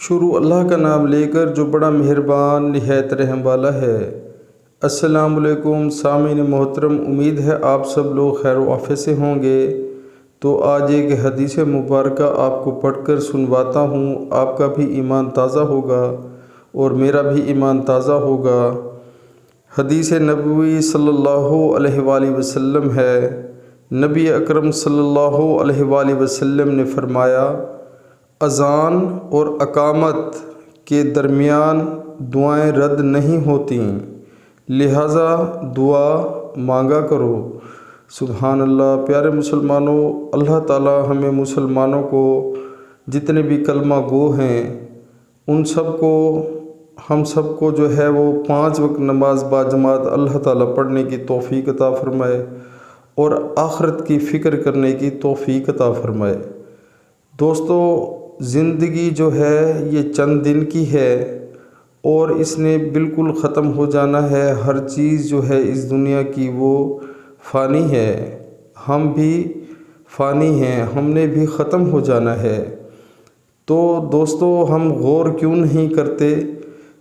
شروع اللہ کا نام لے کر جو بڑا مہربان نہایت رحم والا ہے۔ السلام علیکم سامعین محترم، امید ہے آپ سب لوگ خیر و عافیت سے ہوں گے۔ تو آج ایک حدیث مبارکہ آپ کو پڑھ کر سنواتا ہوں، آپ کا بھی ایمان تازہ ہوگا اور میرا بھی ایمان تازہ ہوگا۔ حدیث نبوی صلی اللہ علیہ وآلہ وسلم ہے۔ نبی اکرم صلی اللہ علیہ وآلہ وسلم نے فرمایا، اذان اور اقامت کے درمیان دعائیں رد نہیں ہوتیں، لہٰذا دعا مانگا کرو۔ سبحان اللہ۔ پیارے مسلمانوں، اللہ تعالی ہمیں مسلمانوں کو جتنے بھی کلمہ گو ہیں ان سب کو ہم سب کو جو ہے وہ 5 وقت نماز باجماعت اللہ تعالیٰ پڑھنے کی توفیق عطا فرمائے اور آخرت کی فکر کرنے کی توفیق عطا فرمائے۔ دوستو، زندگی جو ہے یہ چند دن کی ہے اور اس نے بالکل ختم ہو جانا ہے۔ ہر چیز جو ہے اس دنیا کی وہ فانی ہے، ہم بھی فانی ہیں، ہم نے بھی ختم ہو جانا ہے۔ تو دوستو، ہم غور کیوں نہیں کرتے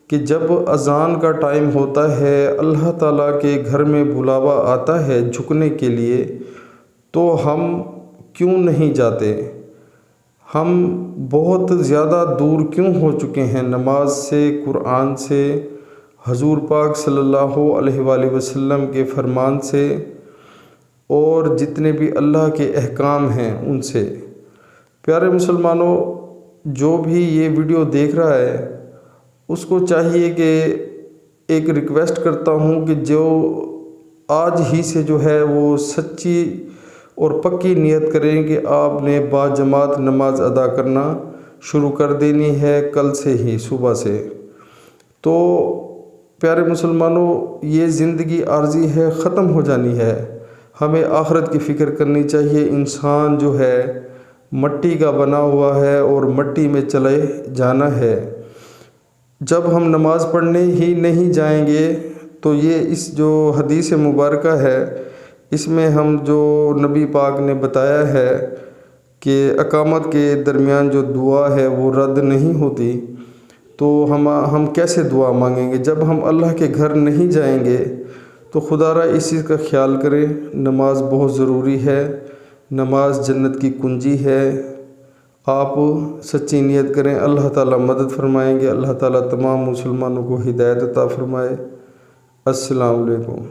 کہ جب اذان کا ٹائم ہوتا ہے، اللہ تعالیٰ کے گھر میں بلاوا آتا ہے جھکنے کے لیے، تو ہم کیوں نہیں جاتے؟ ہم بہت زیادہ دور کیوں ہو چکے ہیں نماز سے، قرآن سے، حضور پاک صلی اللہ علیہ وآلہ وسلم کے فرمان سے اور جتنے بھی اللہ کے احکام ہیں ان سے۔ پیارے مسلمانوں، جو بھی یہ ویڈیو دیکھ رہا ہے اس کو چاہیے کہ ایک ریکویسٹ کرتا ہوں کہ جو آج ہی سے جو ہے وہ سچی اور پکی نیت کریں کہ آپ نے باجماعت نماز ادا کرنا شروع کر دینی ہے کل سے ہی صبح سے۔ تو پیارے مسلمانوں، یہ زندگی عارضی ہے، ختم ہو جانی ہے، ہمیں آخرت کی فکر کرنی چاہیے۔ انسان جو ہے مٹی کا بنا ہوا ہے اور مٹی میں چلے جانا ہے۔ جب ہم نماز پڑھنے ہی نہیں جائیں گے تو یہ اس جو حدیث مبارکہ ہے اس میں ہم جو نبی پاک نے بتایا ہے کہ اقامت کے درمیان جو دعا ہے وہ رد نہیں ہوتی، تو ہم کیسے دعا مانگیں گے جب ہم اللہ کے گھر نہیں جائیں گے؟ تو خدا را اس چیز کا خیال کریں، نماز بہت ضروری ہے، نماز جنت کی کنجی ہے۔ آپ سچی نیت کریں، اللہ تعالیٰ مدد فرمائیں گے، اللہ تعالیٰ تمام مسلمانوں کو ہدایت عطا فرمائے۔ السلام علیکم۔